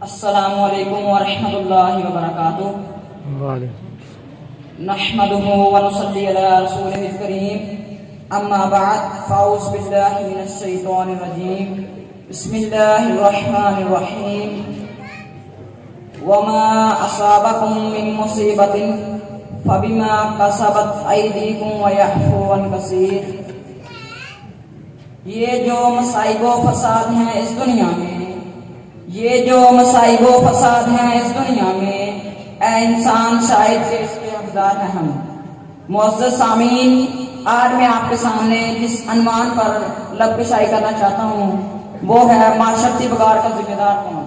السلام علیکم ورحمۃ اللہ وبرکاتہ۔ نحمده ونصلي على رسوله الكريم، اما بعد فاعوذ باللہ من الشیطان الرجیم، بسم اللہ الرحمن الرحیم۔ وما اصابکم من مصیبت فبما کسبت ایدیکم ویعفو عن کثیر۔ یہ جو مصائب و فساد ہیں اس دنیا میں، یہ جو مصائب و فساد ہیں اس دنیا میں، اے انسان شاید کہ اس کے حقدار ہیں ہم۔ معزز سامعین، آج میں آپ کے سامنے جس عنوان پر لب کشائی کرنا چاہتا ہوں وہ ہے معاشرتی بگاڑ کا ذمہ دار کون۔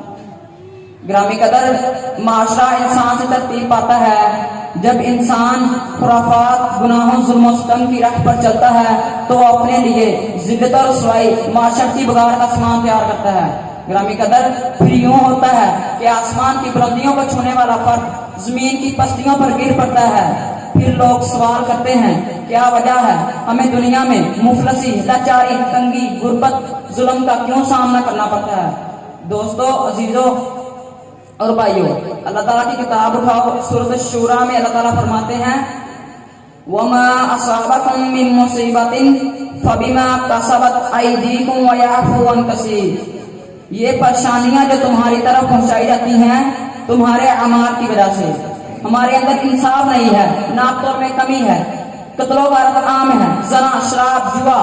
گرامی قدر، معاشرہ انسان سے ترتیب پاتا ہے جب انسان خرافات، گناہوں، ظلم و ستم کی راہ پر چلتا ہے تو وہ اپنے لیے ذلت اور رسوائی، معاشرتی بگاڑ کا سامان تیار کرتا ہے۔ گرامی قدر، پھر یوں ہوتا ہے کہ آسمان کی بلندیوں کو چھونے والا فرد زمین کی پستیوں پر گر پڑتا ہے۔ پھر لوگ سوال کرتے ہیں کیا وجہ ہے ہمیں دنیا میں مفلسی، لاچاری، تنگی، غربت، ظلم کا کیوں سامنا کرنا پڑتا ہے۔ دوستو، عزیزو اور بھائیو، اللہ تعالیٰ کی کتاب اٹھاؤ، سورۃ الشورى میں اللہ تعالیٰ فرماتے ہیں وَمَا أَصَابَكُم مِّن مُّصِيبَةٍ فَبِمَا كَسَبَتْ أَيْدِيكُمْ وَيَعْفُو عَن كَثِيرٍ۔ یہ پریشانیاں جو تمہاری طرف پہنچائی جاتی ہیں تمہارے اعمال کی وجہ سے۔ ہمارے اندر انصاف نہیں ہے، ناپ تول میں کمی ہے، قتل و غارت عام ہے، زنا، شراب، جوا،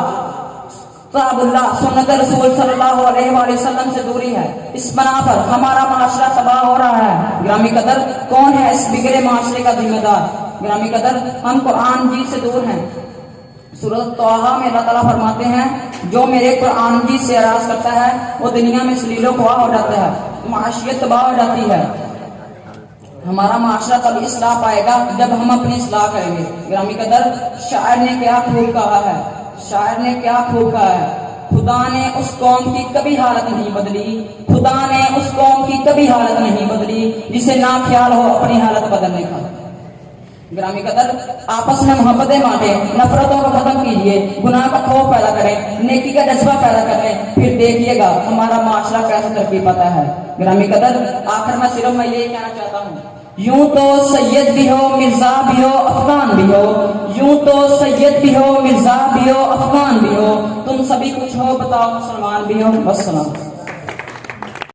کتاب اللہ، سنت رسول صلی اللہ علیہ وآلہ وسلم سے دوری ہے۔ اس بنا پر ہمارا معاشرہ تباہ ہو رہا ہے۔ گرامی قدر، کون ہے اس بگڑے معاشرے کا ذمہ دار؟ گرامی قدر، ہم قرآن جی سے دور ہیں۔ سورۃ طٰہٰ میں اللہ تعالیٰ فرماتے ہیں جو میرے قرآن جی سے اعراض کرتا ہے وہ دنیا میں ذلیل و خوار ہو جاتا ہے، معاشیت تباہ ہو جاتی ہے۔ ہمارا معاشرہ تب اصلاح پائے گا جب ہم اپنی اصلاح کریں گے۔ گرامی قدر، شاعر نے کیا خوب کہا ہے، شاعر نے کیا خوب کہا ہے، خدا نے اس قوم کی کبھی حالت نہیں بدلی، خدا نے اس قوم کی کبھی حالت نہیں بدلی جسے نہ خیال ہو اپنی حالت بدلنے کا۔ گرامی قدر، آپس میں محبتیں بانٹیں، نفرتوں کو ختم کیجیے، گناہ کا خوف پیدا کریں، نیکی کا جذبہ پیدا کریں، پھر دیکھیے گا ہمارا معاشرہ کیسے ترقی پاتا ہے۔ گرامی قدر، آخر میں صرف میں یہی کہنا چاہتا ہوں، یوں تو سید بھی ہو، مرزا بھی ہو، افغان بھی ہو، یوں تو سید بھی ہو، مرزا بھی ہو، افغان بھی ہو، تم سبھی کچھ ہو، بتاؤ مسلمان بھی ہو۔ والسلام۔